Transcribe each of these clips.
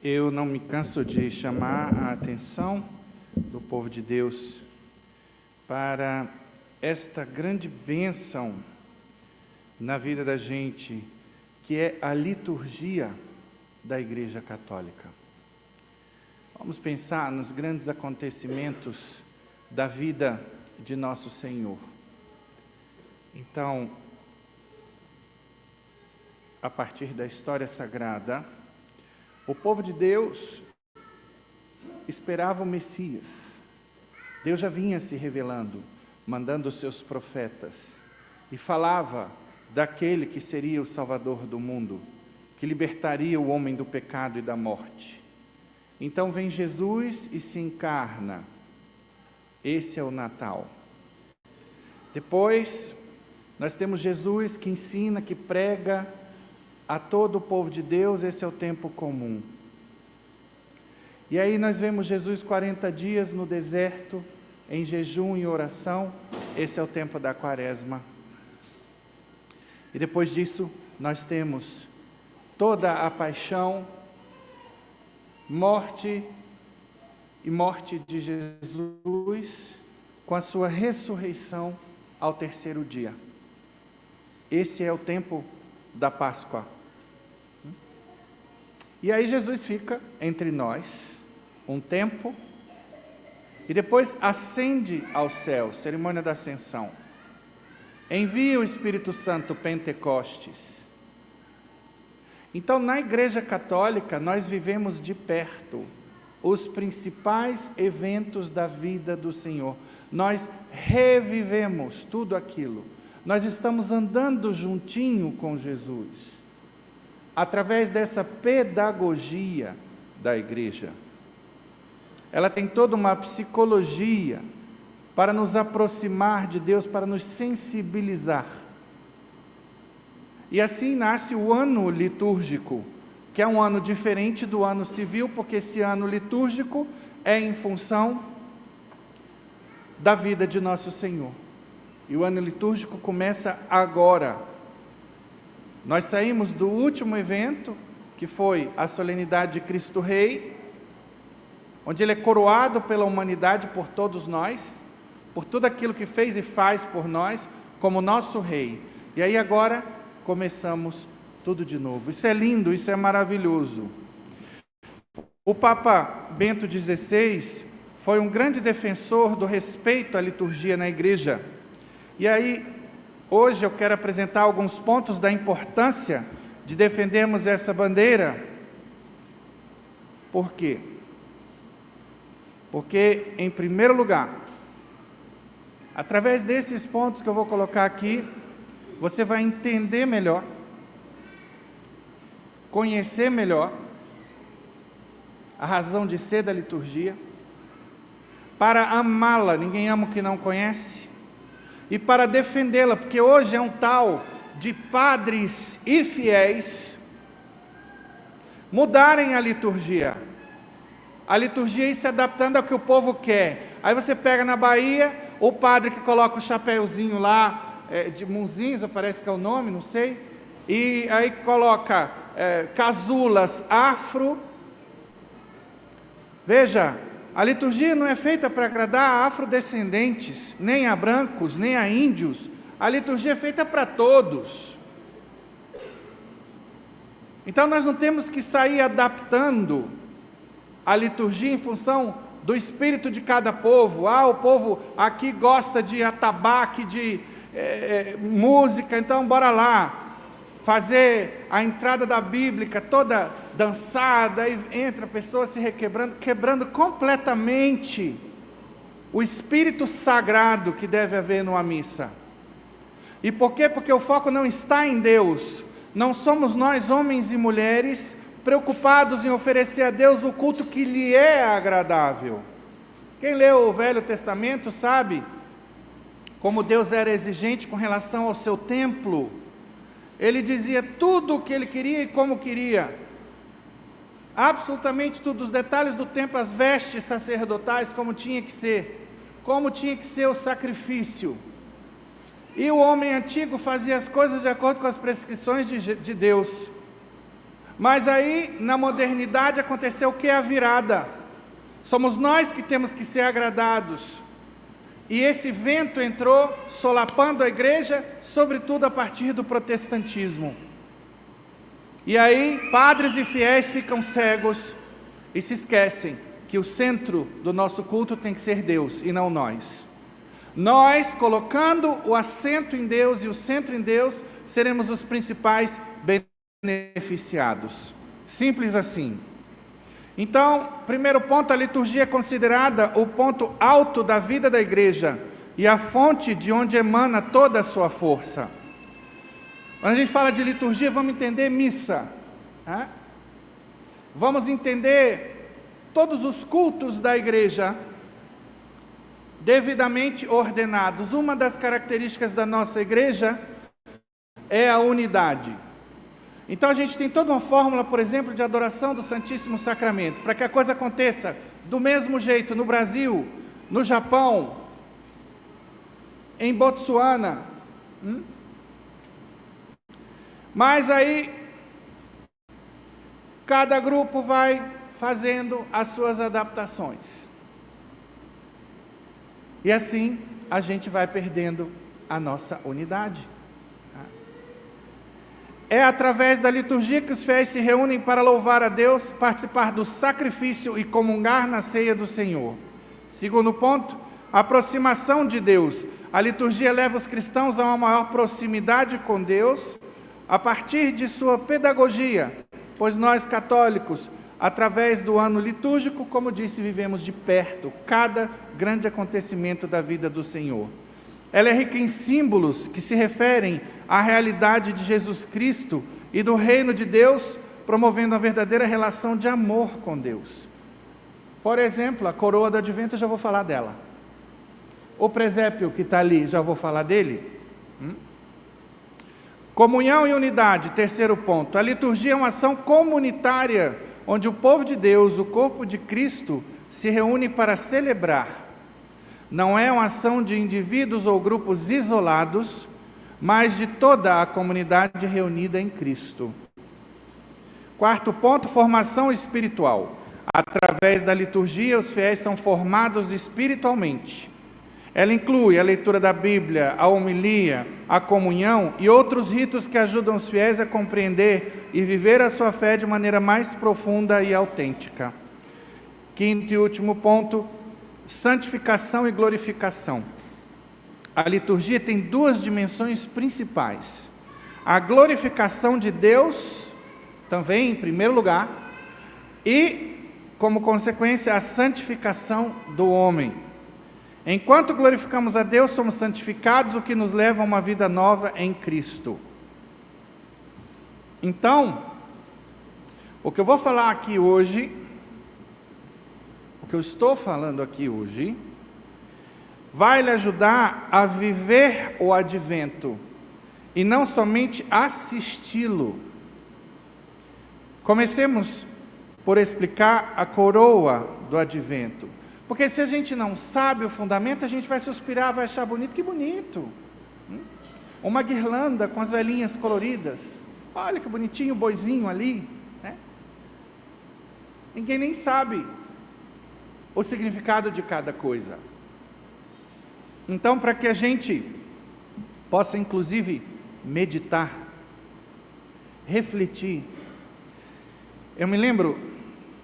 Eu não me canso de chamar a atenção do povo de Deus para esta grande bênção na vida da gente, que é a liturgia da Igreja Católica. Vamos pensar nos grandes acontecimentos da vida de nosso Senhor. Então, a partir da história sagrada, o povo de Deus esperava o Messias. Deus já vinha se revelando, mandando os seus profetas, e falava daquele que seria o Salvador do mundo, que libertaria o homem do pecado e da morte. Então vem Jesus e se encarna. Esse é o Natal. Depois, nós temos Jesus que ensina, que prega a todo o povo de Deus. Esse é o tempo comum. E aí nós vemos Jesus 40 dias no deserto, em jejum e oração. Esse é o tempo da Quaresma. E depois disso, nós temos toda a paixão, morte de Jesus, com a sua ressurreição ao terceiro dia. Esse é o tempo da Páscoa. E aí Jesus fica entre nós um tempo, e depois ascende ao céu, cerimônia da ascensão. Envia o Espírito Santo, Pentecostes. Então, na Igreja Católica, nós vivemos de perto os principais eventos da vida do Senhor. Nós revivemos tudo aquilo. Nós estamos andando juntinho com Jesus, através dessa pedagogia da Igreja. Ela tem toda uma psicologia para nos aproximar de Deus, para nos sensibilizar. E assim nasce o ano litúrgico, que é um ano diferente do ano civil, porque esse ano litúrgico é em função da vida de nosso Senhor. E o ano litúrgico começa agora. Nós saímos do último evento, que foi a solenidade de Cristo Rei, onde Ele é coroado pela humanidade, por todos nós, por tudo aquilo que fez e faz por nós, como nosso Rei. E aí agora começamos tudo de novo. Isso é lindo, isso é maravilhoso. O Papa Bento XVI foi um grande defensor do respeito à liturgia na Igreja. E aí, hoje eu quero apresentar alguns pontos da importância de defendermos essa bandeira. Por quê? Porque, em primeiro lugar, através desses pontos que eu vou colocar aqui, você vai entender melhor, conhecer melhor a razão de ser da liturgia, para amá-la, ninguém ama o que não conhece, e para defendê-la, porque hoje é um tal de padres e fiéis mudarem a liturgia e se adaptando ao que o povo quer. Aí você pega na Bahia, o padre que coloca o chapéuzinho lá, de Munzinza, parece que é o nome, não sei, e aí coloca casulas afro. Veja, a liturgia não é feita para agradar a afrodescendentes, nem a brancos, nem a índios. A liturgia é feita para todos. Então nós não temos que sair adaptando a liturgia em função do espírito de cada povo. O povo aqui gosta de atabaque, de música, então bora lá fazer a entrada da Bíblia toda dançada, e entra a pessoa se requebrando, quebrando completamente o espírito sagrado que deve haver numa missa. E por quê? Porque o foco não está em Deus. Não somos nós, homens e mulheres, preocupados em oferecer a Deus o culto que lhe é agradável. Quem leu o Velho Testamento sabe como Deus era exigente com relação ao seu templo. Ele dizia tudo o que ele queria e como queria. Absolutamente tudo, os detalhes do templo, as vestes sacerdotais, como tinha que ser o sacrifício. E o homem antigo fazia as coisas de acordo com as prescrições de Deus. Mas aí, na modernidade, aconteceu o que? A virada. Somos nós que temos que ser agradados. E esse vento entrou solapando a igreja, sobretudo a partir do protestantismo. E aí, padres e fiéis ficam cegos e se esquecem que o centro do nosso culto tem que ser Deus e não nós. Nós, colocando o acento em Deus e o centro em Deus, seremos os principais beneficiados. Simples assim. Então, primeiro ponto, a liturgia é considerada o ponto alto da vida da igreja e a fonte de onde emana toda a sua força. Quando a gente fala de liturgia, vamos entender missa, né? Vamos entender todos os cultos da igreja devidamente ordenados. Uma das características da nossa igreja é a unidade. Então a gente tem toda uma fórmula, por exemplo, de adoração do Santíssimo Sacramento, para que a coisa aconteça do mesmo jeito no Brasil, no Japão, em Botsuana. Mas aí, cada grupo vai fazendo as suas adaptações. E assim, a gente vai perdendo a nossa unidade. É através da liturgia que os fiéis se reúnem para louvar a Deus, participar do sacrifício e comungar na ceia do Senhor. Segundo ponto, a aproximação de Deus. A liturgia leva os cristãos a uma maior proximidade com Deus, a partir de sua pedagogia, pois nós católicos, através do ano litúrgico, como disse, vivemos de perto cada grande acontecimento da vida do Senhor. Ela é rica em símbolos que se referem à realidade de Jesus Cristo e do reino de Deus, promovendo a verdadeira relação de amor com Deus. Por exemplo, a coroa do advento, eu já vou falar dela. O presépio que está ali, já vou falar dele. Comunhão e unidade, terceiro ponto. A liturgia é uma ação comunitária, onde o povo de Deus, o corpo de Cristo, se reúne para celebrar. Não é uma ação de indivíduos ou grupos isolados, mas de toda a comunidade reunida em Cristo. Quarto ponto, formação espiritual. Através da liturgia, os fiéis são formados espiritualmente. Ela inclui a leitura da Bíblia, a homilia, a comunhão e outros ritos que ajudam os fiéis a compreender e viver a sua fé de maneira mais profunda e autêntica. Quinto e último ponto, santificação e glorificação. A liturgia tem duas dimensões principais. A glorificação de Deus, também em primeiro lugar, e, como consequência, a santificação do homem. Enquanto glorificamos a Deus, somos santificados, o que nos leva a uma vida nova em Cristo. Então, o que eu vou falar aqui hoje, o que eu estou falando aqui hoje, vai lhe ajudar a viver o advento, e não somente assisti-lo. Comecemos por explicar a coroa do advento. Porque se a gente não sabe o fundamento, a gente vai suspirar, vai achar bonito, que bonito. Uma guirlanda com as velhinhas coloridas. Olha que bonitinho o boizinho ali, né? Ninguém nem sabe o significado de cada coisa. Então, para que a gente possa, inclusive, meditar, refletir. Eu me lembro,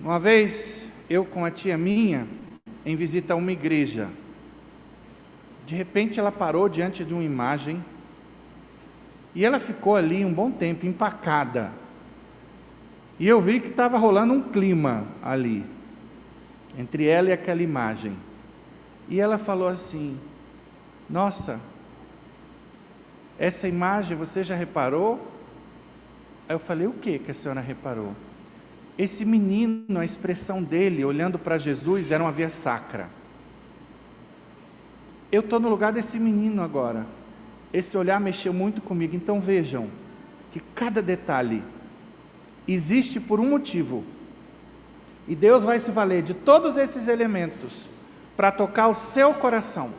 uma vez, eu com a tia minha, em visita a uma igreja. De repente ela parou diante de uma imagem e ela ficou ali um bom tempo, empacada. E eu vi que estava rolando um clima ali, entre ela e aquela imagem. E ela falou assim: nossa, essa imagem você já reparou? Aí eu falei: o que a senhora reparou? Esse menino, a expressão dele, olhando para Jesus, era uma via sacra. Eu estou no lugar desse menino agora. Esse olhar mexeu muito comigo. Então vejam, que cada detalhe existe por um motivo. E Deus vai se valer de todos esses elementos para tocar o seu coração,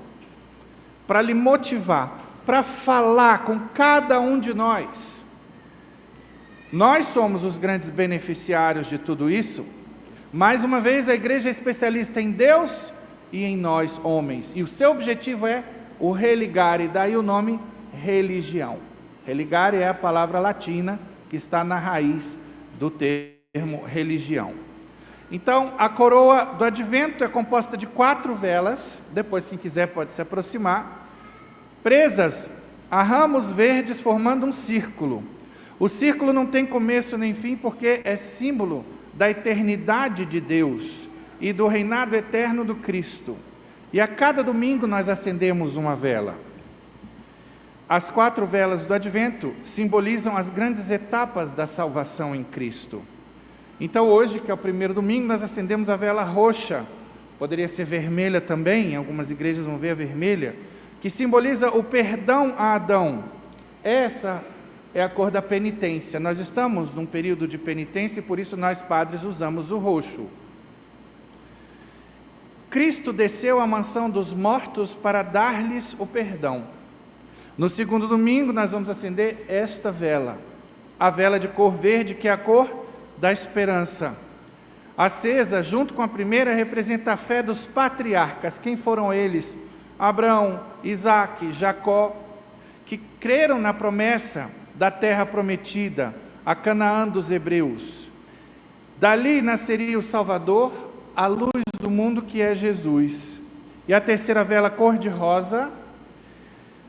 para lhe motivar, para falar com cada um de nós. Nós somos os grandes beneficiários de tudo isso. Mais uma vez, a igreja é especialista em Deus e em nós, homens. E o seu objetivo é o religare, daí o nome religião. Religare é a palavra latina que está na raiz do termo religião. Então, a coroa do advento é composta de 4 velas, depois quem quiser pode se aproximar, presas a ramos verdes formando um círculo. O círculo não tem começo nem fim porque é símbolo da eternidade de Deus e do reinado eterno do Cristo. E a cada domingo nós acendemos uma vela. As 4 velas do advento simbolizam as grandes etapas da salvação em Cristo. Então hoje, que é o primeiro domingo, nós acendemos a vela roxa, poderia ser vermelha também, em algumas igrejas vão ver a vermelha, que simboliza o perdão a Adão. Essa é a cor da penitência. Nós estamos num período de penitência e por isso nós padres usamos o roxo. Cristo desceu à mansão dos mortos para dar-lhes o perdão. No segundo domingo nós vamos acender esta vela, a vela de cor verde, que é a cor da esperança. Acesa junto com a primeira representa a fé dos patriarcas. Quem foram eles? Abraão, Isaque, Jacó, que creram na promessa da terra prometida, a Canaã dos hebreus. Dali nasceria o Salvador, a luz do mundo, que é Jesus. E a terceira vela cor-de-rosa,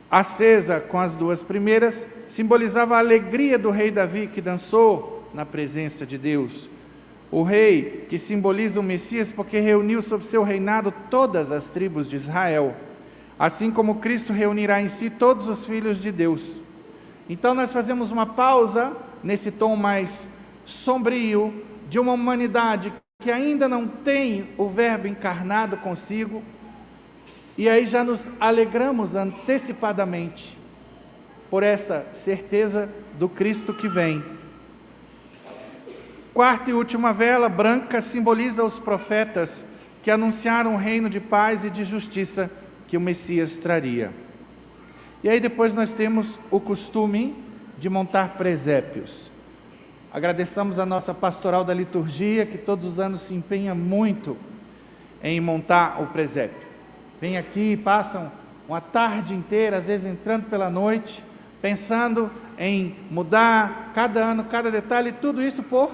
acesa com as 2 primeiras, simbolizava a alegria do rei Davi, que dançou na presença de Deus. O rei que simboliza o Messias porque reuniu sob seu reinado todas as tribos de Israel, assim como Cristo reunirá em si todos os filhos de Deus. Então nós fazemos uma pausa nesse tom mais sombrio de uma humanidade que ainda não tem o Verbo encarnado consigo, e aí já nos alegramos antecipadamente por essa certeza do Cristo que vem. 4ª e última vela, branca, simboliza os profetas que anunciaram um reino de paz e de justiça que o Messias traria. E aí depois nós temos o costume de montar presépios. Agradeçamos a nossa pastoral da liturgia, que todos os anos se empenha muito em montar o presépio. Vem aqui e passam uma tarde inteira, às vezes entrando pela noite, pensando em mudar cada ano, cada detalhe, tudo isso por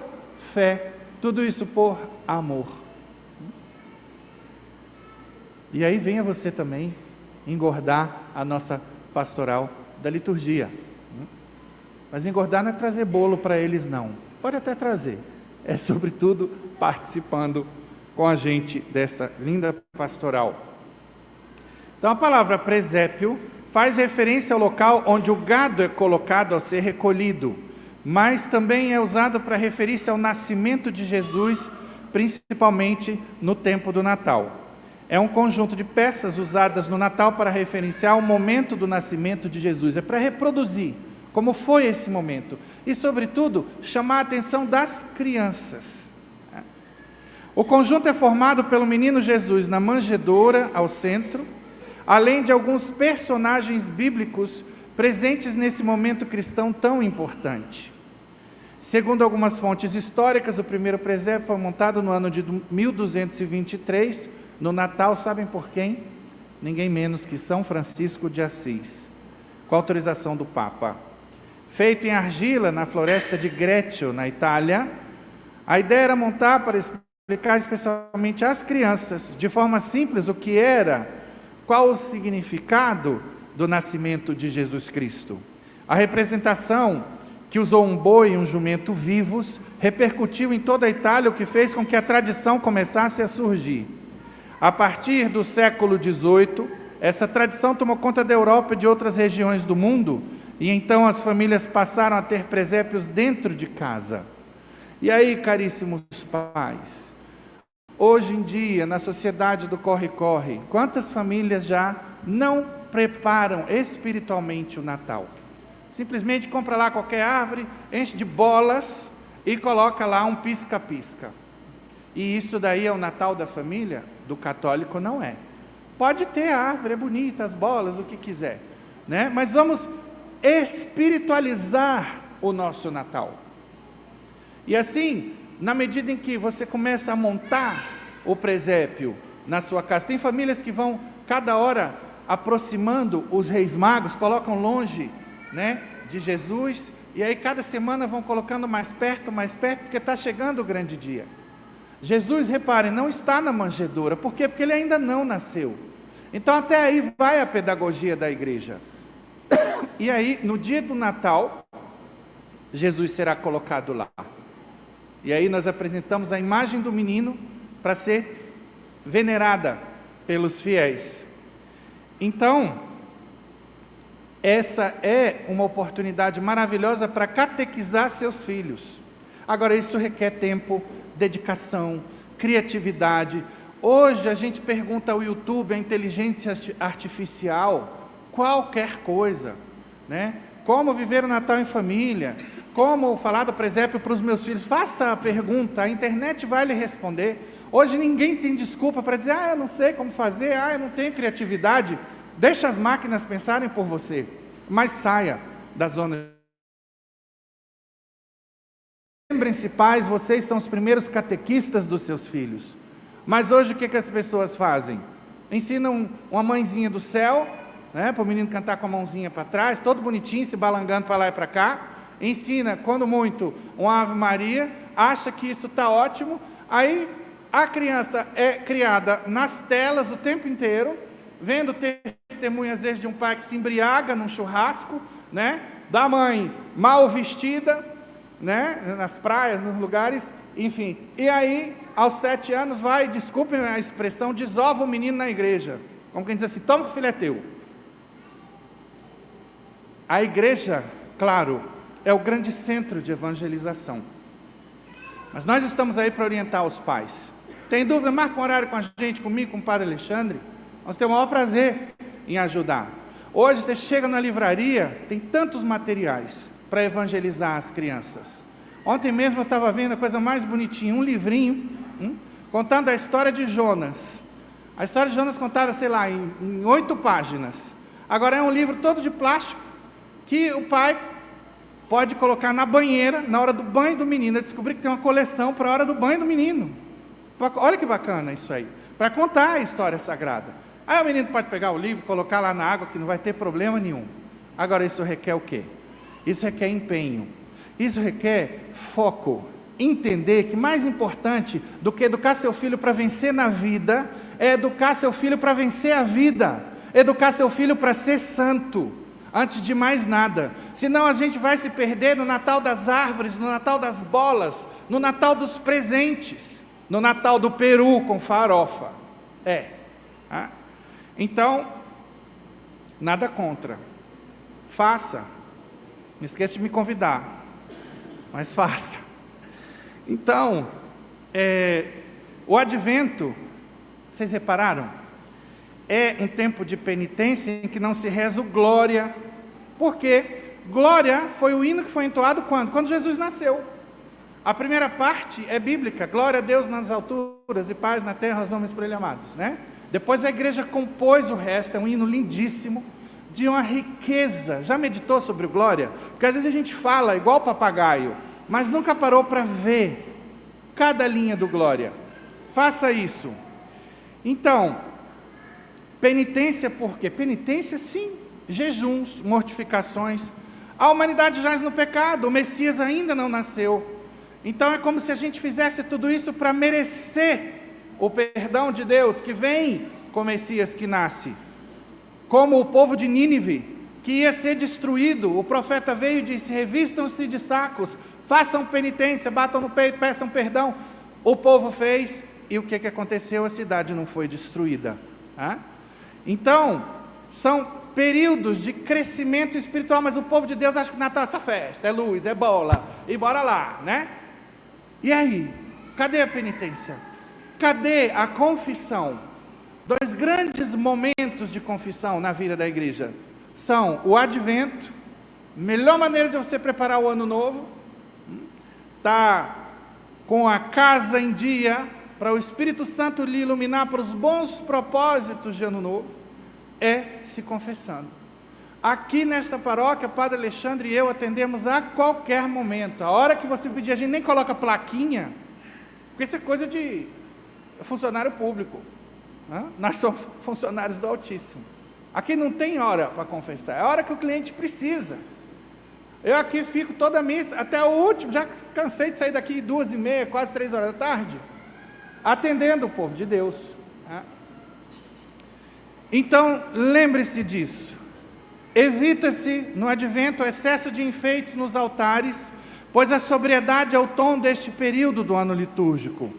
fé, tudo isso por amor. E aí venha você também engordar a nossa pastoral da liturgia. Mas engordar não é trazer bolo para eles, não. Pode até trazer. É sobretudo participando com a gente dessa linda pastoral. Então a palavra presépio faz referência ao local onde o gado é colocado ao ser recolhido, mas também é usado para referir-se ao nascimento de Jesus, principalmente no tempo do Natal. É um conjunto de peças usadas no Natal para referenciar o momento do nascimento de Jesus. É para reproduzir como foi esse momento e, sobretudo, chamar a atenção das crianças. O conjunto é formado pelo menino Jesus na manjedoura ao centro, além de alguns personagens bíblicos presentes nesse momento cristão tão importante. Segundo algumas fontes históricas, o primeiro presépio foi montado no ano de 1223, no Natal, sabem por quem? Ninguém menos que São Francisco de Assis, com autorização do Papa. Feito em argila na floresta de Greccio, na Itália, a ideia era montar para explicar especialmente às crianças, de forma simples, o que era, qual o significado do nascimento de Jesus Cristo. A representação, que usou um boi e um jumento vivos, repercutiu em toda a Itália, o que fez com que a tradição começasse a surgir. A partir do século XVIII, essa tradição tomou conta da Europa e de outras regiões do mundo, e então as famílias passaram a ter presépios dentro de casa. E aí, caríssimos pais, hoje em dia, na sociedade do corre-corre, quantas famílias já não preparam espiritualmente o Natal? Simplesmente compra lá qualquer árvore, enche de bolas e coloca lá um pisca-pisca. E isso daí é o Natal da família? Do católico não é. Pode ter a árvore, é bonita, as bolas, o que quiser, né? Mas vamos espiritualizar o nosso Natal. E assim, na medida em que você começa a montar o presépio na sua casa, tem famílias que vão cada hora aproximando os reis magos, colocam longe, né, de Jesus, e aí cada semana vão colocando mais perto, porque está chegando o grande dia. Jesus, reparem, não está na manjedoura. Por quê? Porque ele ainda não nasceu. Então até aí vai a pedagogia da igreja. E aí, no dia do Natal, Jesus será colocado lá. E aí nós apresentamos a imagem do menino para ser venerada pelos fiéis. Então, essa é uma oportunidade maravilhosa para catequizar seus filhos. Agora, isso requer tempo, dedicação, criatividade. Hoje a gente pergunta ao YouTube, à inteligência artificial, qualquer coisa, né? Como viver o Natal em família, como falar do presépio para os meus filhos. Faça a pergunta, a internet vai lhe responder. Hoje ninguém tem desculpa para dizer, eu não sei como fazer, eu não tenho criatividade. Deixa as máquinas pensarem por você, mas saia da zona. Lembrem-se, pais, vocês são os primeiros catequistas dos seus filhos. Mas hoje o que as pessoas fazem? Ensinam uma mãezinha do céu, né, para o menino cantar com a mãozinha para trás, todo bonitinho, se balangando para lá e para cá. Ensina, quando muito, uma Ave Maria, acha que isso está ótimo. Aí a criança é criada nas telas o tempo inteiro, vendo testemunhas, às vezes, de um pai que se embriaga num churrasco, né, da mãe mal vestida, né, nas praias, nos lugares, enfim. E aí, aos 7 anos, vai, desculpem a expressão, desova o menino na igreja. Como quem diz assim, toma que o filho é teu. A igreja, claro, é o grande centro de evangelização. Mas nós estamos aí para orientar os pais. Tem dúvida? Marca um horário com a gente, comigo, com o Padre Alexandre. Nós temos o maior prazer em ajudar. Hoje você chega na livraria, tem tantos materiais para evangelizar as crianças. Ontem mesmo eu estava vendo a coisa mais bonitinha, um livrinho, contando a história de Jonas. A história de Jonas contada, sei lá, em 8 páginas. Agora é um livro todo de plástico, que o pai pode colocar na banheira, na hora do banho do menino. Eu descobri que tem uma coleção para a hora do banho do menino. Olha que bacana isso aí, para contar a história sagrada. Aí o menino pode pegar o livro, colocar lá na água, que não vai ter problema nenhum. Agora isso requer o quê? Isso requer empenho, isso requer foco, entender que mais importante do que educar seu filho para vencer na vida, é educar seu filho para vencer a vida, educar seu filho para ser santo, antes de mais nada. Senão a gente vai se perder no Natal das árvores, no Natal das bolas, no Natal dos presentes, no Natal do peru com farofa. Então, nada contra, faça. Não esqueça de me convidar, mas faça. Então, o Advento, vocês repararam? É um tempo de penitência em que não se reza o glória, porque glória foi o hino que foi entoado quando? Quando Jesus nasceu. A primeira parte é bíblica, glória a Deus nas alturas e paz na terra aos homens por ele amados, né? Depois a igreja compôs o resto, é um hino lindíssimo, de uma riqueza. Já meditou sobre o glória? Porque às vezes a gente fala igual papagaio, mas nunca parou para ver cada linha do glória. Faça isso. Então, penitência por quê? Penitência sim, jejuns, mortificações. A humanidade jaz no pecado, o Messias ainda não nasceu. Então é como se a gente fizesse tudo isso para merecer o perdão de Deus que vem com o Messias que nasce. Como o povo de Nínive, que ia ser destruído, o profeta veio e disse, revistam-se de sacos, façam penitência, batam no peito, peçam perdão. O povo fez, e o que aconteceu? A cidade não foi destruída. Então, são períodos de crescimento espiritual, mas o povo de Deus acha que Natal é essa festa, é luz, é bola, e bora lá, né? E aí? Cadê a penitência? Cadê a confissão? 2 grandes momentos de confissão na vida da igreja são o Advento, melhor maneira de você preparar o ano novo, tá com a casa em dia, para o Espírito Santo lhe iluminar para os bons propósitos de ano novo, é se confessando. Aqui nesta paróquia, Padre Alexandre e eu atendemos a qualquer momento. A hora que você pedir, a gente nem coloca plaquinha, porque isso é coisa de funcionário público. Nós somos funcionários do Altíssimo. Aqui não tem hora para confessar, é a hora que o cliente precisa. Eu aqui fico toda missa, até o último, já cansei de sair daqui 2h30, quase 3 horas da tarde, atendendo o povo de Deus. Então, lembre-se disso. Evita-se no advento o excesso de enfeites nos altares, pois a sobriedade é o tom deste período do ano litúrgico.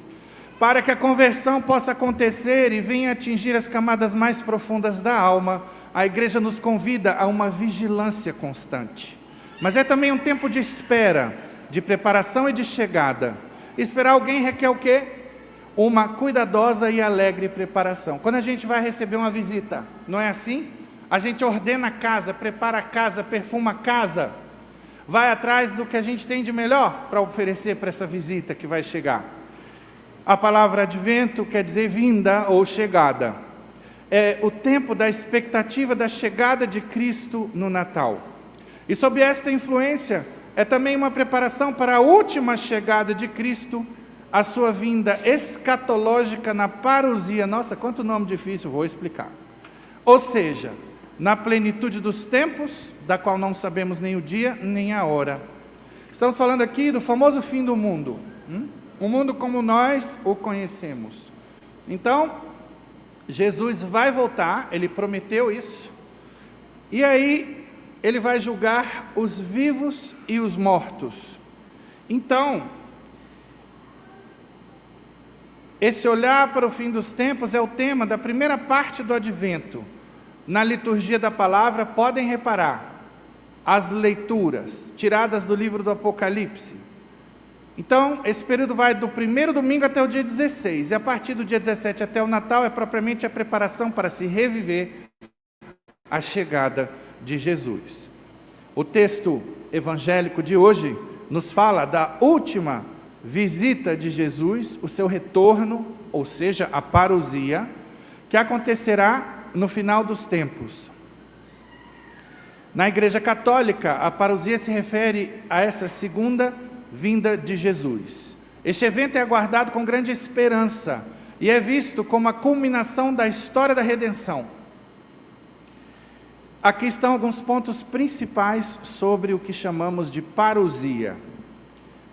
Para que a conversão possa acontecer e venha atingir as camadas mais profundas da alma, a Igreja nos convida a uma vigilância constante. Mas é também um tempo de espera, de preparação e de chegada. Esperar alguém requer o quê? Uma cuidadosa e alegre preparação. Quando a gente vai receber uma visita, não é assim? A gente ordena a casa, prepara a casa, perfuma a casa, vai atrás do que a gente tem de melhor para oferecer para essa visita que vai chegar. A palavra advento quer dizer vinda ou chegada. É o tempo da expectativa da chegada de Cristo no Natal. E sob esta influência, é também uma preparação para a última chegada de Cristo, a sua vinda escatológica na parousia. Nossa, quanto nome difícil, vou explicar. Ou seja, na plenitude dos tempos, da qual não sabemos nem o dia, nem a hora. Estamos falando aqui do famoso fim do mundo. O mundo como nós o conhecemos. Então, Jesus vai voltar, ele prometeu isso, e aí ele vai julgar os vivos e os mortos. Então, esse olhar para o fim dos tempos é o tema da primeira parte do advento. Na liturgia da palavra, podem reparar as leituras tiradas do livro do Apocalipse. Então, esse período vai do primeiro domingo até o dia 16, e a partir do dia 17 até o Natal é propriamente a preparação para se reviver a chegada de Jesus. O texto evangélico de hoje nos fala da última visita de Jesus, o seu retorno, ou seja, a parousia, que acontecerá no final dos tempos. Na Igreja Católica, a parousia se refere a essa segunda vinda de Jesus. Este evento é aguardado com grande esperança e é visto como a culminação da história da redenção. Aqui estão alguns pontos principais sobre o que chamamos de parousia.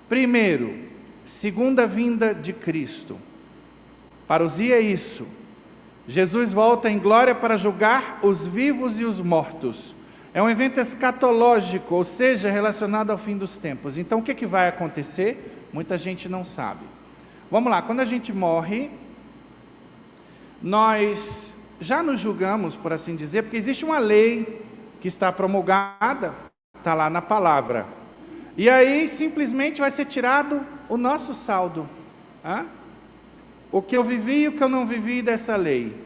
Primeiro, segunda vinda de Cristo. Parousia é isso. Jesus volta em glória para julgar os vivos e os mortos. É um evento escatológico, ou seja, relacionado ao fim dos tempos. Então, o que vai acontecer? Muita gente não sabe. Vamos lá, quando a gente morre, nós já nos julgamos, por assim dizer, porque existe uma lei que está promulgada, está lá na palavra. E aí, simplesmente vai ser tirado o nosso saldo. O que eu vivi e o que eu não vivi dessa lei.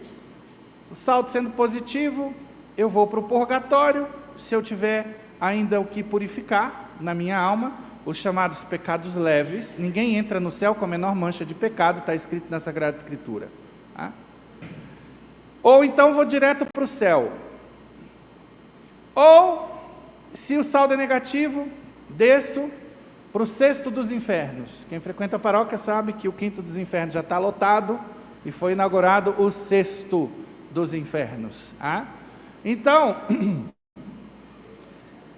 O saldo sendo positivo, eu vou para o purgatório. Se eu tiver ainda o que purificar na minha alma, os chamados pecados leves, ninguém entra no céu com a menor mancha de pecado, está escrito na Sagrada Escritura. Ou então vou direto para o céu. Ou, se o saldo é negativo, desço para o sexto dos infernos. Quem frequenta a paróquia sabe que o quinto dos infernos já está lotado e foi inaugurado o sexto dos infernos. Então,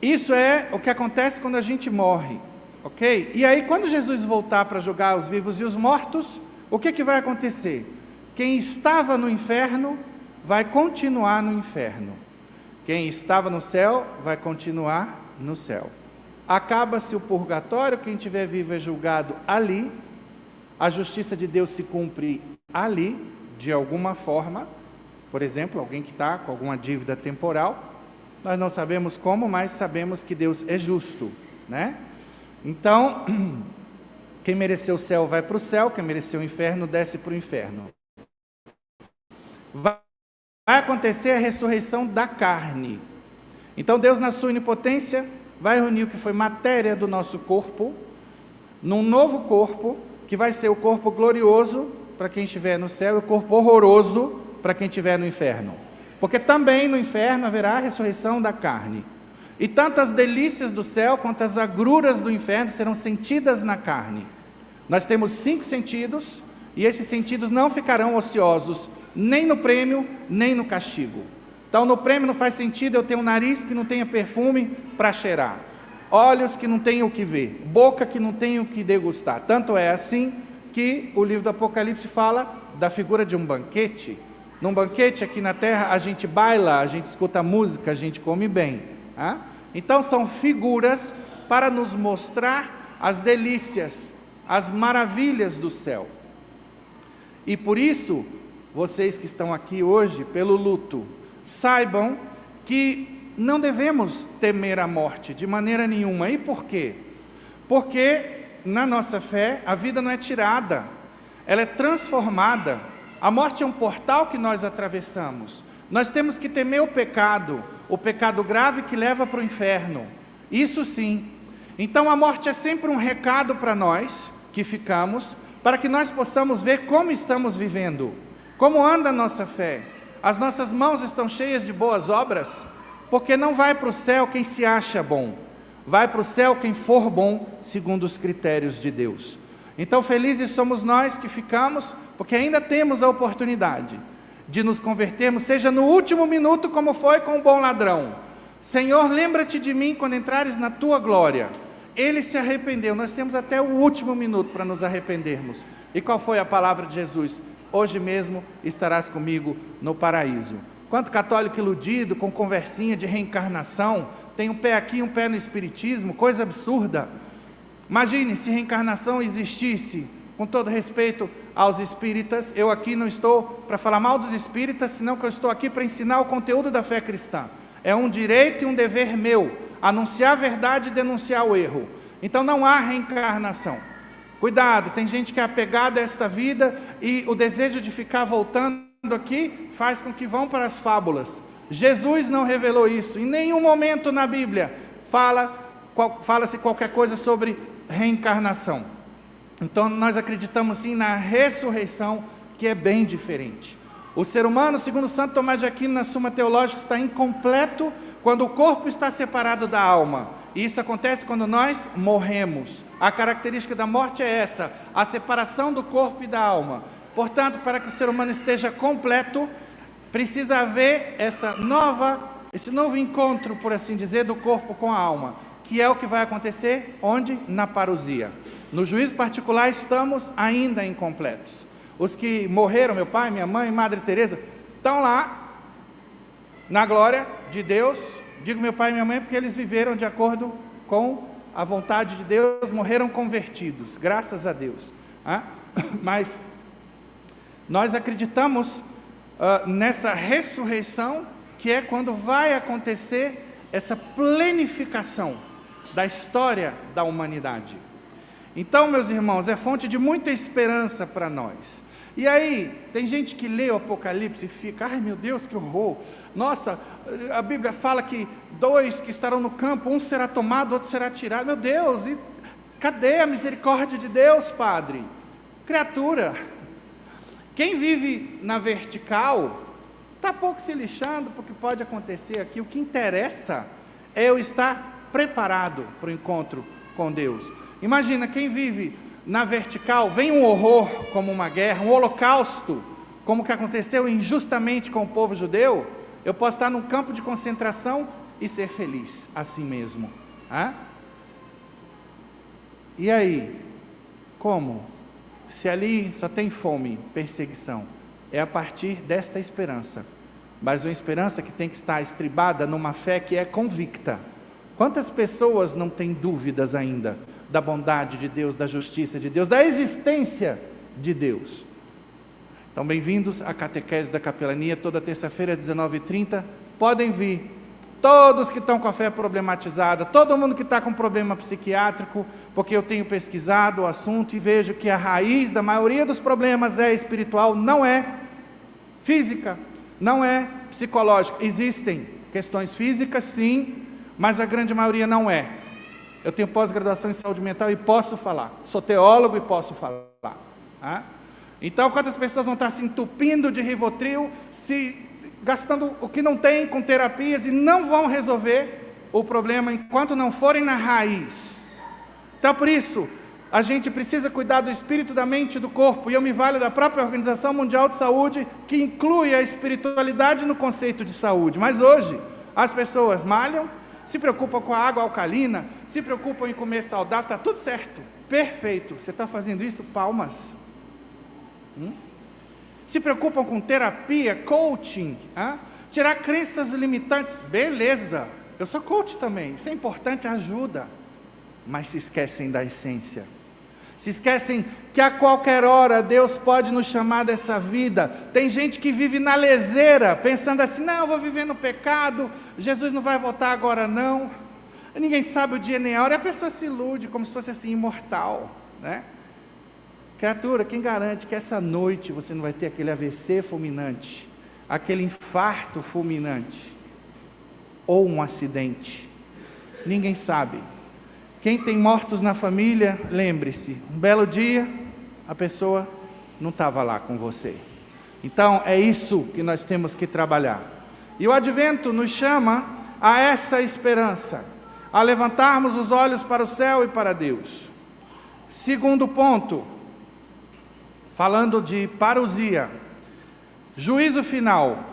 isso é o que acontece quando a gente morre, ok? E aí, quando Jesus voltar para julgar os vivos e os mortos, o que vai acontecer? Quem estava no inferno vai continuar no inferno. Quem estava no céu vai continuar no céu. Acaba-se o purgatório, quem estiver vivo é julgado ali, a justiça de Deus se cumpre ali, de alguma forma. Por exemplo, alguém que está com alguma dívida temporal, nós não sabemos como, mas sabemos que Deus é justo, né? Então, quem mereceu o céu vai para o céu, quem mereceu o inferno desce para o inferno. Vai acontecer a ressurreição da carne. Então Deus, na sua onipotência, vai reunir o que foi matéria do nosso corpo, num novo corpo, que vai ser o corpo glorioso para quem estiver no céu, e o corpo horroroso para quem estiver no inferno. porque também no inferno haverá a ressurreição da carne. E tanto as delícias do céu quanto as agruras do inferno serão sentidas na carne. Nós temos 5 sentidos, e esses sentidos não ficarão ociosos, nem no prêmio, nem no castigo. Então no prêmio não faz sentido eu ter um nariz que não tenha perfume para cheirar, olhos que não tenham o que ver, boca que não tenha o que degustar. Tanto é assim que o livro do Apocalipse fala da figura de um banquete. Num banquete aqui na terra a gente baila, a gente escuta música, a gente come bem. Então são figuras para nos mostrar as delícias, as maravilhas do céu. E por isso, vocês que estão aqui hoje pelo luto, saibam que não devemos temer a morte de maneira nenhuma. E por quê? Porque na nossa fé a vida não é tirada, ela é transformada. A morte é um portal que nós atravessamos. Nós temos que temer o pecado grave que leva para o inferno, isso sim. Então a morte é sempre um recado para nós que ficamos, para que nós possamos ver como estamos vivendo, como anda a nossa fé. As nossas mãos estão cheias de boas obras, porque não vai para o céu quem se acha bom, vai para o céu quem for bom, segundo os critérios de Deus. Então felizes somos nós que ficamos, porque ainda temos a oportunidade de nos convertermos, seja no último minuto, como foi com o bom ladrão. Senhor, lembra-te de mim quando entrares na tua glória. Ele se arrependeu, nós temos até o último minuto para nos arrependermos. E qual foi a palavra de Jesus? Hoje mesmo estarás comigo no paraíso. Quanto católico iludido, com conversinha de reencarnação, tem um pé aqui, um pé no espiritismo, coisa absurda. Imagine se reencarnação existisse, com todo respeito aos espíritas, eu aqui não estou para falar mal dos espíritas, senão que eu estou aqui para ensinar o conteúdo da fé cristã. É um direito e um dever meu, anunciar a verdade e denunciar o erro. Então não há reencarnação. Cuidado, tem gente que é apegada a esta vida e o desejo de ficar voltando aqui faz com que vão para as fábulas. Jesus não revelou isso, em nenhum momento na Bíblia fala-se qualquer coisa sobre reencarnação. Então nós acreditamos sim na ressurreição, que é bem diferente. O ser humano, segundo Santo Tomás de Aquino, na Suma Teológica, está incompleto quando o corpo está separado da alma. E isso acontece quando nós morremos. A característica da morte é essa, a separação do corpo e da alma. Portanto, para que o ser humano esteja completo, precisa haver esse novo encontro, por assim dizer, do corpo com a alma, que é o que vai acontecer onde? Na parousia. No juízo particular estamos ainda incompletos. Os que morreram, meu pai, minha mãe, Madre Teresa, estão lá na glória de Deus. Digo meu pai e minha mãe porque eles viveram de acordo com a vontade de Deus, morreram convertidos, graças a Deus. Mas nós acreditamos nessa ressurreição, que é quando vai acontecer essa plenificação da história da humanidade. Então, meus irmãos, é fonte de muita esperança para nós. E aí, tem gente que lê o Apocalipse e fica, ai meu Deus, que horror, nossa, a Bíblia fala que 2 que estarão no campo, um será tomado, outro será tirado, meu Deus, e cadê a misericórdia de Deus, Padre? Criatura, quem vive na vertical, está pouco se lixando porque pode acontecer aqui. O que interessa é eu estar preparado para o encontro com Deus. Imagina, quem vive na vertical, vem um horror como uma guerra, um holocausto, como que aconteceu injustamente com o povo judeu, eu posso estar num campo de concentração e ser feliz, assim mesmo. E aí, como? Se ali só tem fome, perseguição, é a partir desta esperança, mas uma esperança que tem que estar estribada numa fé que é convicta. Quantas pessoas não têm dúvidas ainda da bondade de Deus, da justiça de Deus, da existência de Deus? Então, bem-vindos à catequese da capelania, toda terça-feira às 19h30, podem vir, todos que estão com a fé problematizada, todo mundo que está com problema psiquiátrico, porque eu tenho pesquisado o assunto e vejo que a raiz da maioria dos problemas é espiritual, não é física, não é psicológica. Existem questões físicas, sim, mas a grande maioria não é. Eu tenho pós-graduação em saúde mental e posso falar, sou teólogo e posso falar. Então, quantas pessoas vão estar se entupindo de Rivotril, se gastando o que não tem com terapias e não vão resolver o problema enquanto não forem na raiz. Então, por isso, a gente precisa cuidar do espírito, da mente e do corpo, e eu me valho da própria Organização Mundial de Saúde, que inclui a espiritualidade no conceito de saúde. Mas hoje, as pessoas malham, se preocupam com a água alcalina, se preocupam em comer saudável, está tudo certo, perfeito. Você está fazendo isso? Palmas. Se preocupam com terapia, coaching, tirar crenças limitantes, beleza, eu sou coach também, isso é importante, ajuda, mas se esquecem da essência, se esquecem que a qualquer hora Deus pode nos chamar dessa vida. Tem gente que vive na leseira, pensando assim, não, eu vou viver no pecado, Jesus não vai voltar agora não, ninguém sabe o dia nem a hora, e a pessoa se ilude, como se fosse assim, imortal, né? Criatura, quem garante que essa noite você não vai ter aquele AVC fulminante, aquele infarto fulminante, ou um acidente? Ninguém sabe. Quem tem mortos na família, lembre-se, um belo dia, a pessoa não estava lá com você. Então, é isso que nós temos que trabalhar. E o Advento nos chama a essa esperança, a levantarmos os olhos para o céu e para Deus. Segundo ponto, falando de parousia, juízo final.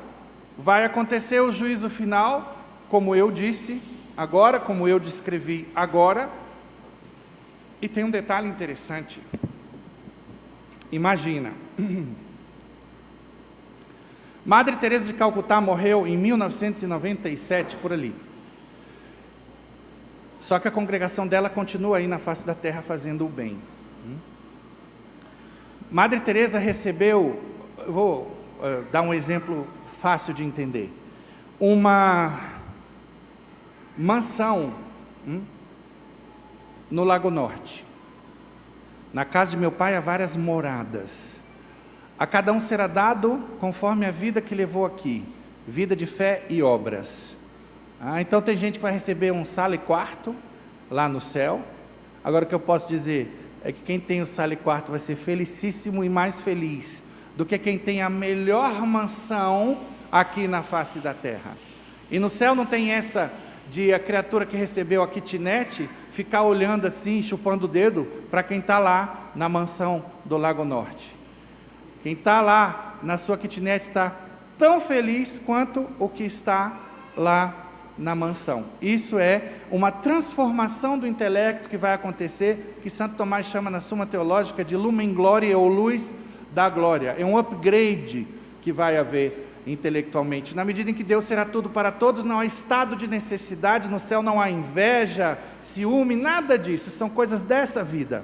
Vai acontecer o juízo final, como eu disse agora, como eu descrevi agora. E tem um detalhe interessante. Imagina, Madre Teresa de Calcutá morreu em 1997, por ali. Só que a congregação dela continua aí na face da terra fazendo o bem. Madre Teresa recebeu, eu vou dar um exemplo fácil de entender, uma mansão no Lago Norte. Na casa de meu pai há várias moradas. A cada um será dado conforme a vida que levou aqui, vida de fé e obras. Então tem gente que vai receber um sala e quarto lá no céu. Agora o que eu posso dizer é que quem tem o sala e quarto vai ser felicíssimo e mais feliz do que quem tem a melhor mansão aqui na face da terra. E no céu não tem essa de a criatura que recebeu a kitnet ficar olhando assim, chupando o dedo para quem está lá na mansão do Lago Norte. Quem está lá na sua kitnet está tão feliz quanto o que está lá na mansão. Isso é uma transformação do intelecto que vai acontecer, que Santo Tomás chama na Suma Teológica de Lumen Gloriae, ou luz da glória. É um upgrade que vai haver intelectualmente. Na medida em que Deus será tudo para todos, não há estado de necessidade, no céu não há inveja, ciúme, nada disso, são coisas dessa vida.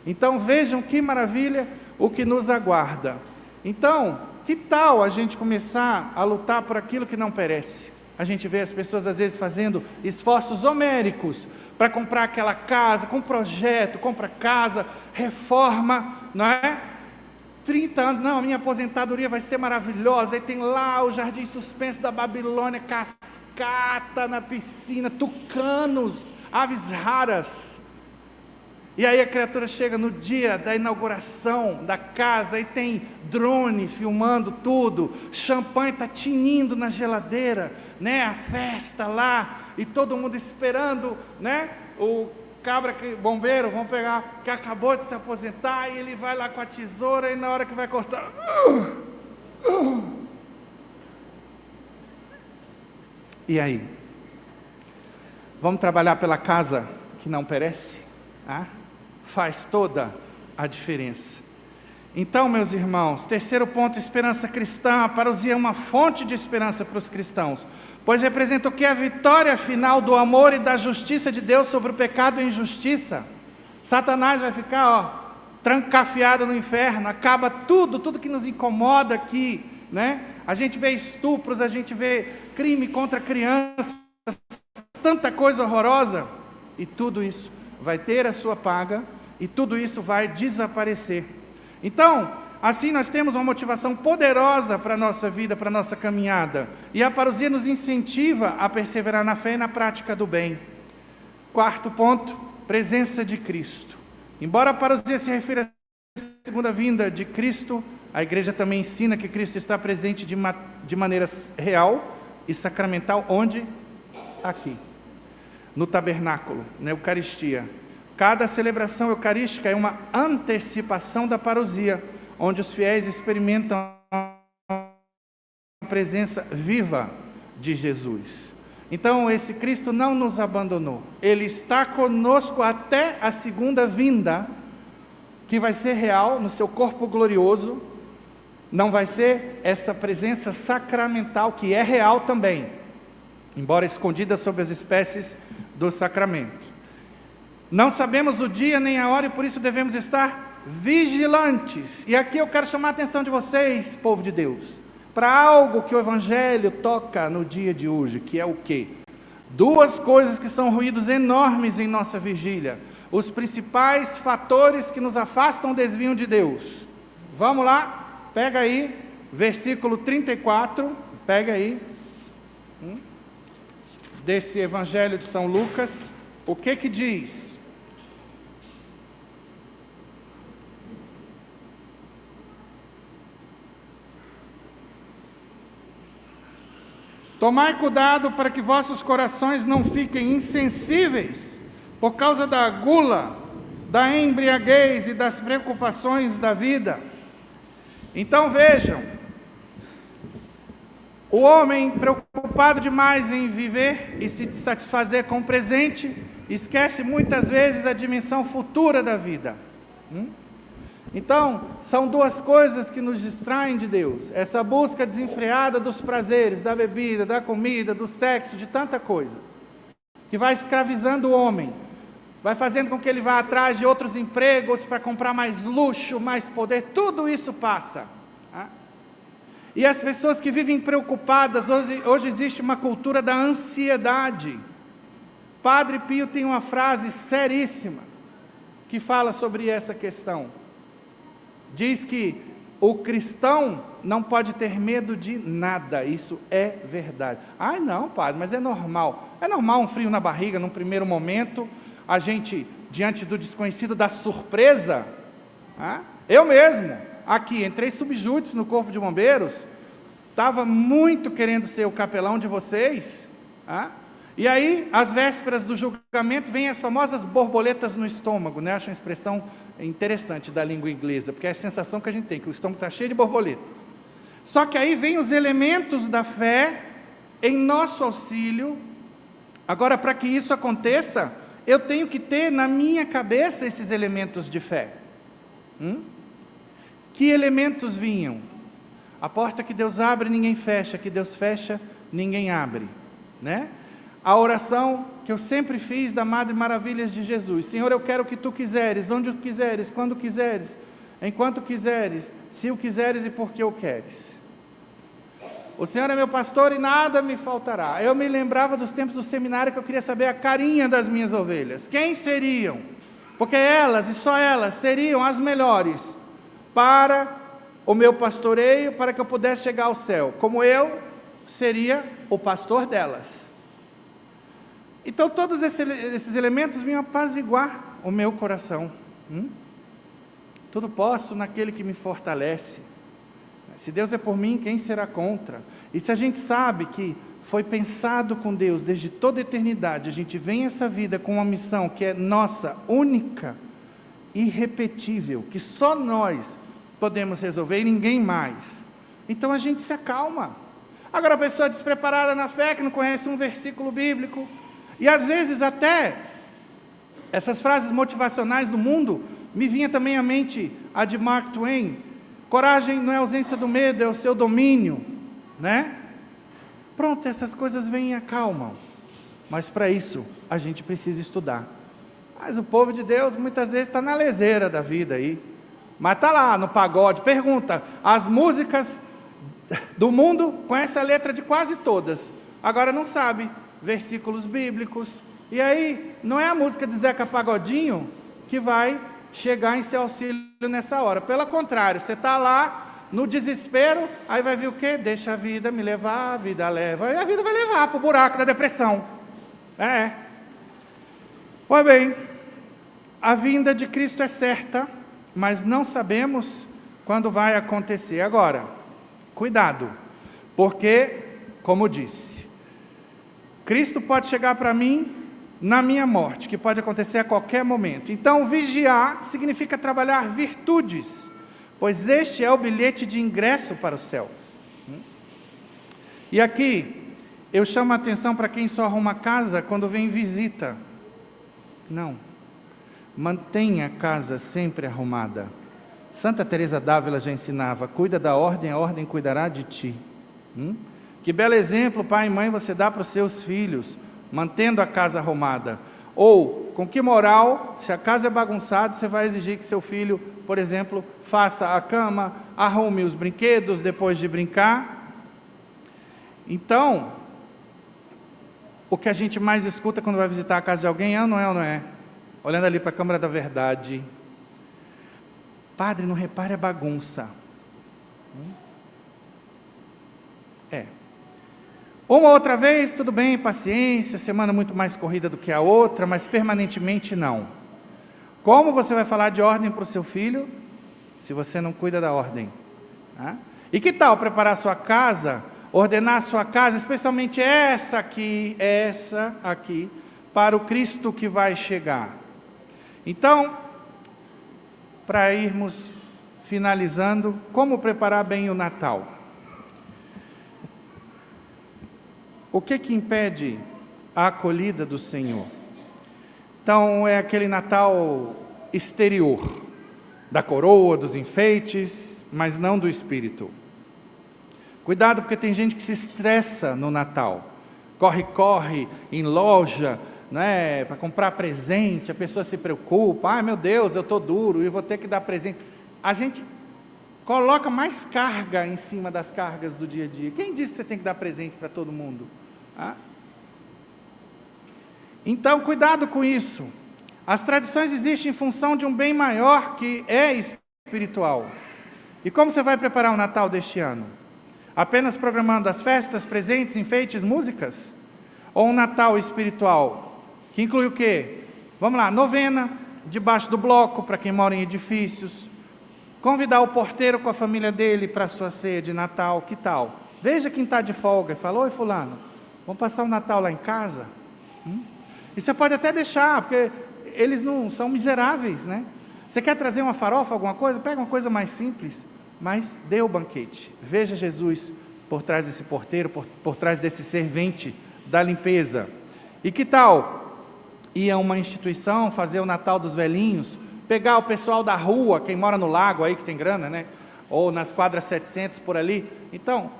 Então vejam que maravilha o que nos aguarda. Então, que tal a gente começar a lutar por aquilo que não perece? A gente vê as pessoas às vezes fazendo esforços homéricos para comprar aquela casa, com projeto, compra casa, reforma, não é? 30 anos, não, a minha aposentadoria vai ser maravilhosa, aí tem lá o jardim suspenso da Babilônia, cascata na piscina, tucanos, aves raras. E aí a criatura chega no dia da inauguração da casa, e tem drone filmando tudo, champanhe está tinindo na geladeira, né? A festa lá, e todo mundo esperando, né? O bombeiro, vamos pegar, que acabou de se aposentar, e ele vai lá com a tesoura, e na hora que vai cortar, e aí? Vamos trabalhar pela casa que não perece? Faz toda a diferença. Então, meus irmãos, terceiro ponto, esperança cristã. A parousia é uma fonte de esperança para os cristãos, pois representa o que? A vitória final do amor e da justiça de Deus sobre o pecado e a injustiça. Satanás vai ficar trancafiado no inferno, acaba tudo que nos incomoda aqui, né? A gente vê estupros, a gente vê crime contra crianças, tanta coisa horrorosa, e tudo isso vai ter a sua paga, e tudo isso vai desaparecer. Então, assim nós temos uma motivação poderosa para a nossa vida, para a nossa caminhada, e a parousia nos incentiva a perseverar na fé e na prática do bem. Quarto ponto, presença de Cristo. Embora a parousia se refira à segunda vinda de Cristo, a igreja também ensina que Cristo está presente de maneira real e sacramental. Onde? Aqui, no tabernáculo, na Eucaristia. Cada celebração eucarística é uma antecipação da parousia, onde os fiéis experimentam a presença viva de Jesus. Então, esse Cristo não nos abandonou. Ele está conosco até a segunda vinda, que vai ser real no seu corpo glorioso. Não vai ser essa presença sacramental, que é real também, embora escondida sob as espécies do sacramento. Não sabemos o dia nem a hora e por isso devemos estar vigilantes. E aqui eu quero chamar a atenção de vocês, povo de Deus, para algo que o Evangelho toca no dia de hoje, que é o quê? Duas coisas que são ruídos enormes em nossa vigília. Os principais fatores que nos afastam, desviam de Deus. Vamos lá, pega aí, versículo 34, pega aí, desse Evangelho de São Lucas, o que que diz? Tomai cuidado para que vossos corações não fiquem insensíveis por causa da gula, da embriaguez e das preocupações da vida. Então vejam, o homem preocupado demais em viver e se satisfazer com o presente, esquece muitas vezes a dimensão futura da vida. Então, são duas coisas que nos distraem de Deus. Essa busca desenfreada dos prazeres, da bebida, da comida, do sexo, de tanta coisa, que vai escravizando o homem, vai fazendo com que ele vá atrás de outros empregos para comprar mais luxo, mais poder. Tudo isso passa. E as pessoas que vivem preocupadas, hoje existe uma cultura da ansiedade. Padre Pio tem uma frase seríssima que fala sobre essa questão. Diz que o cristão não pode ter medo de nada. Isso é verdade. Ai não, padre, mas é normal. É normal um frio na barriga num primeiro momento, a gente, diante do desconhecido, da surpresa. Eu mesmo, aqui, entrei subjúdice no corpo de bombeiros, estava muito querendo ser o capelão de vocês, e aí, às vésperas do julgamento, vem as famosas borboletas no estômago, né? Acho uma expressão interessante da língua inglesa, porque é a sensação que a gente tem, que o estômago está cheio de borboleta. Só que aí vem os elementos da fé em nosso auxílio. Agora, para que isso aconteça, eu tenho que ter na minha cabeça esses elementos de fé. Que elementos vinham? A porta que Deus abre, ninguém fecha, que Deus fecha, ninguém abre, né? A oração que eu sempre fiz da Madre Maravilhas de Jesus: Senhor, eu quero o que Tu quiseres, onde Tu quiseres, quando quiseres, enquanto quiseres, se o quiseres e porque o queres. O Senhor é meu pastor e nada me faltará. Eu me lembrava dos tempos do seminário que eu queria saber a carinha das minhas ovelhas. Quem seriam? Porque elas, e só elas, seriam as melhores para o meu pastoreio, para que eu pudesse chegar ao céu, como eu seria o pastor delas. Então todos esses elementos vinham apaziguar o meu coração. Tudo posso naquele que me fortalece. Se Deus é por mim, quem será contra? E se a gente sabe que foi pensado com Deus desde toda a eternidade, a gente vem essa vida com uma missão que é nossa, única, irrepetível, que só nós podemos resolver e ninguém mais. Então a gente se acalma. Agora a pessoa despreparada na fé, que não conhece um versículo bíblico, e às vezes até essas frases motivacionais do mundo, me vinha também à mente a de Mark Twain: coragem não é a ausência do medo, é o seu domínio, né? Pronto, essas coisas vêm e acalmam, mas para isso a gente precisa estudar. Mas o povo de Deus muitas vezes está na leseira da vida aí, mas está lá no pagode. Pergunta, as músicas do mundo conhece a letra de quase todas, agora não sabe versículos bíblicos, e aí não é a música de Zeca Pagodinho que vai chegar em seu auxílio nessa hora. Pelo contrário, você está lá no desespero, aí vai vir o quê? Deixa a vida me levar, a vida leva, e a vida vai levar para o buraco da depressão. Pois bem, a vinda de Cristo é certa, mas não sabemos quando vai acontecer. Agora, cuidado, porque, como disse, Cristo pode chegar para mim na minha morte, que pode acontecer a qualquer momento. Então, vigiar significa trabalhar virtudes, pois este é o bilhete de ingresso para o céu. E aqui, eu chamo a atenção para quem só arruma casa quando vem visita. Não. Mantenha a casa sempre arrumada. Santa Teresa d'Ávila já ensinava: cuida da ordem, a ordem cuidará de ti. Que belo exemplo, pai e mãe, você dá para os seus filhos, mantendo a casa arrumada. Ou, com que moral, se a casa é bagunçada, você vai exigir que seu filho, por exemplo, faça a cama, arrume os brinquedos depois de brincar? Então, o que a gente mais escuta quando vai visitar a casa de alguém é ou não é ou não é? Olhando ali para a Câmara da Verdade: padre, não repare a bagunça. Uma outra vez, tudo bem, paciência, semana muito mais corrida do que a outra, mas permanentemente não. Como você vai falar de ordem para o seu filho, se você não cuida da ordem? E que tal preparar a sua casa, ordenar a sua casa, especialmente essa aqui, para o Cristo que vai chegar? Então, para irmos finalizando, como preparar bem o Natal? O que impede a acolhida do Senhor? Então, é aquele Natal exterior, da coroa, dos enfeites, mas não do espírito. Cuidado, porque tem gente que se estressa no Natal. Corre em loja, né, para comprar presente, a pessoa se preocupa: ai meu Deus, eu estou duro e vou ter que dar presente. A gente coloca mais carga em cima das cargas do dia a dia. Quem disse que você tem que dar presente para todo mundo? Então, cuidado com isso. As tradições existem em função de um bem maior que é espiritual. E como você vai preparar o Natal deste ano? Apenas programando as festas, presentes, enfeites, músicas? Ou um Natal espiritual, que inclui o quê? Vamos lá, novena, debaixo do bloco, para quem mora em edifícios. Convidar o porteiro com a família dele para a sua ceia de Natal, que tal? Veja quem está de folga e fala: oi fulano, vamos passar o Natal lá em casa? E você pode até deixar, porque eles não são miseráveis, né? Você quer trazer uma farofa, alguma coisa? Pega uma coisa mais simples, mas dê o banquete. Veja Jesus por trás desse porteiro, por trás desse servente da limpeza. E que tal ir a uma instituição, fazer o Natal dos velhinhos, pegar o pessoal da rua, quem mora no lago aí que tem grana, né? Ou nas quadras 700 por ali. Então,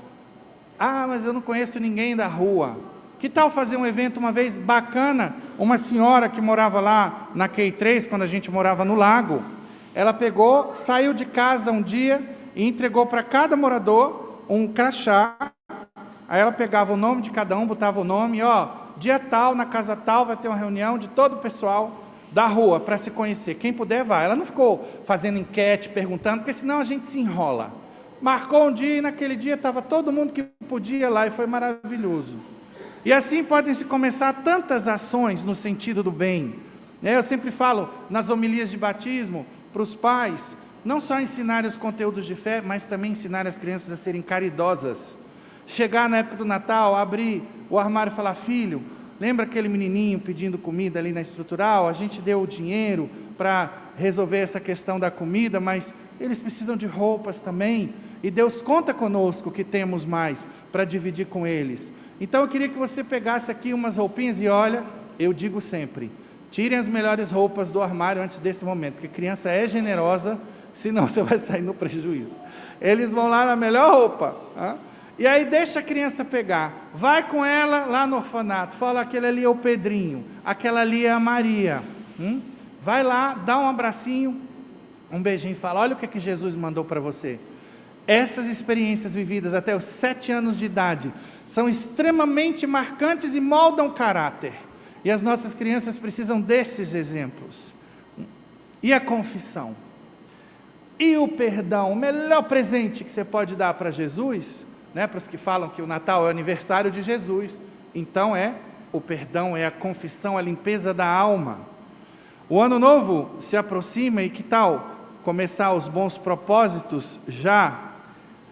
mas eu não conheço ninguém da rua. Que tal fazer um evento uma vez bacana? Uma senhora que morava lá na Q3, quando a gente morava no lago, ela pegou, saiu de casa um dia e entregou para cada morador um crachá. Aí ela pegava o nome de cada um, botava o nome, dia tal, na casa tal, vai ter uma reunião de todo o pessoal da rua para se conhecer. Quem puder vai. Ela não ficou fazendo enquete, perguntando, porque senão a gente se enrola. Marcou um dia e naquele dia estava todo mundo que podia lá e foi maravilhoso. E assim podem se começar tantas ações no sentido do bem. Eu sempre falo nas homilias de batismo para os pais, não só ensinar os conteúdos de fé, mas também ensinar as crianças a serem caridosas. Chegar na época do Natal, abrir o armário e falar: filho, lembra aquele menininho pedindo comida ali na estrutural? A gente deu o dinheiro para resolver essa questão da comida, mas eles precisam de roupas também. E Deus conta conosco que temos mais para dividir com eles. Então eu queria que você pegasse aqui umas roupinhas e olha, eu digo sempre, tirem as melhores roupas do armário antes desse momento, porque criança é generosa, senão você vai sair no prejuízo. Eles vão lá na melhor roupa, e aí deixa a criança pegar, vai com ela lá no orfanato, fala: aquele ali é o Pedrinho, aquela ali é a Maria, vai lá, dá um abracinho, um beijinho e fala: olha o que Jesus mandou para você. Essas experiências vividas até os 7 anos de idade são extremamente marcantes e moldam o caráter. E as nossas crianças precisam desses exemplos. E a confissão? E o perdão? O melhor presente que você pode dar para Jesus, né, para os que falam que o Natal é o aniversário de Jesus, então é o perdão, é a confissão, a limpeza da alma. O ano novo se aproxima e que tal começar os bons propósitos já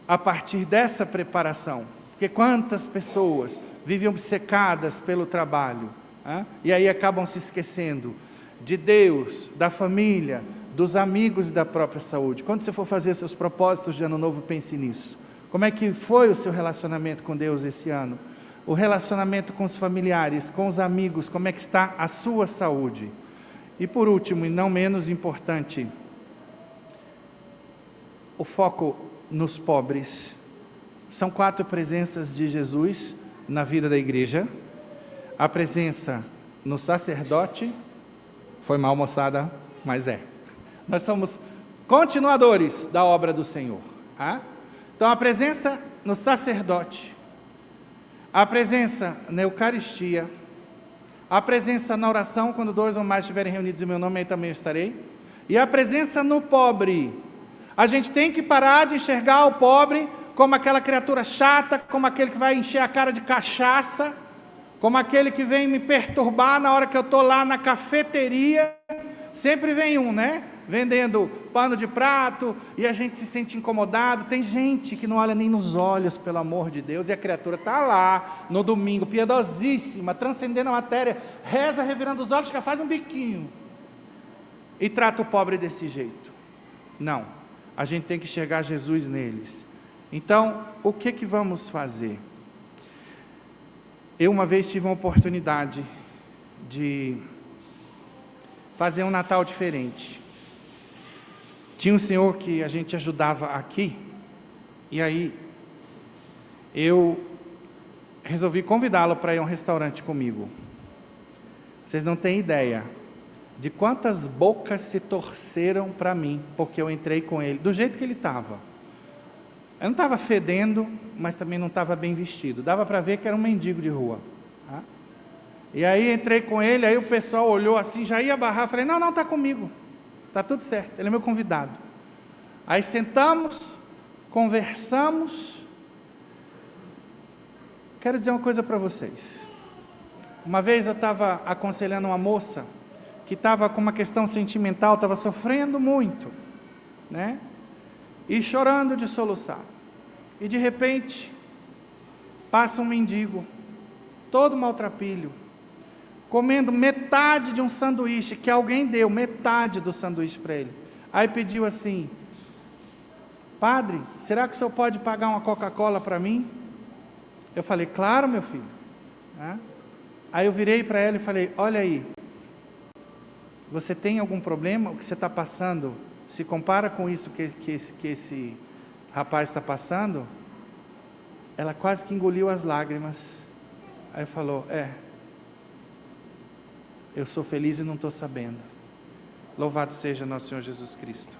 a partir dessa preparação. Porque quantas pessoas vivem obcecadas pelo trabalho, e aí acabam se esquecendo de Deus, da família, dos amigos e da própria saúde. Quando você for fazer seus propósitos de ano novo, pense nisso. Como é que foi o seu relacionamento com Deus esse ano? O relacionamento com os familiares, com os amigos, como é que está a sua saúde? E por último, e não menos importante, o foco nos pobres. São 4 presenças de Jesus na vida da igreja. A presença no sacerdote, foi mal mostrada, mas é. Nós somos continuadores da obra do Senhor. Então a presença no sacerdote, a presença na Eucaristia, a presença na oração, quando 2 ou mais estiverem reunidos em meu nome, aí também eu estarei, e a presença no pobre. A gente tem que parar de enxergar o pobre como aquela criatura chata, como aquele que vai encher a cara de cachaça, como aquele que vem me perturbar na hora que eu estou lá na cafeteria. Sempre vem um, vendendo pano de prato, e a gente se sente incomodado. Tem gente que não olha nem nos olhos, pelo amor de Deus, e a criatura está lá, no domingo, piedosíssima, transcendendo a matéria, reza, revirando os olhos, já faz um biquinho, e trata o pobre desse jeito. Não, a gente tem que enxergar Jesus neles. Então, o que vamos fazer? Eu uma vez tive uma oportunidade de fazer um Natal diferente. Tinha um senhor que a gente ajudava aqui, e aí eu resolvi convidá-lo para ir a um restaurante comigo. Vocês não têm ideia de quantas bocas se torceram para mim, porque eu entrei com ele, do jeito que ele estava. Eu não estava fedendo, mas também não estava bem vestido, dava para ver que era um mendigo de rua. E aí entrei com ele, aí o pessoal olhou assim, já ia barrar, falei, não, está comigo, está tudo certo, ele é meu convidado. Aí sentamos, conversamos. Quero dizer uma coisa para vocês. Uma vez eu estava aconselhando uma moça, que estava com uma questão sentimental, estava sofrendo muito, e chorando de soluçar. E de repente, passa um mendigo, todo maltrapilho, comendo metade de um sanduíche, que alguém deu metade do sanduíche para ele. Aí pediu assim, padre, será que o senhor pode pagar uma Coca-Cola para mim? Eu falei, claro, meu filho. Aí eu virei para ela e falei, olha aí, você tem algum problema? O que você está passando se compara com isso que esse rapaz está passando? Ela quase que engoliu as lágrimas. Aí falou, eu sou feliz e não estou sabendo. Louvado seja nosso Senhor Jesus Cristo.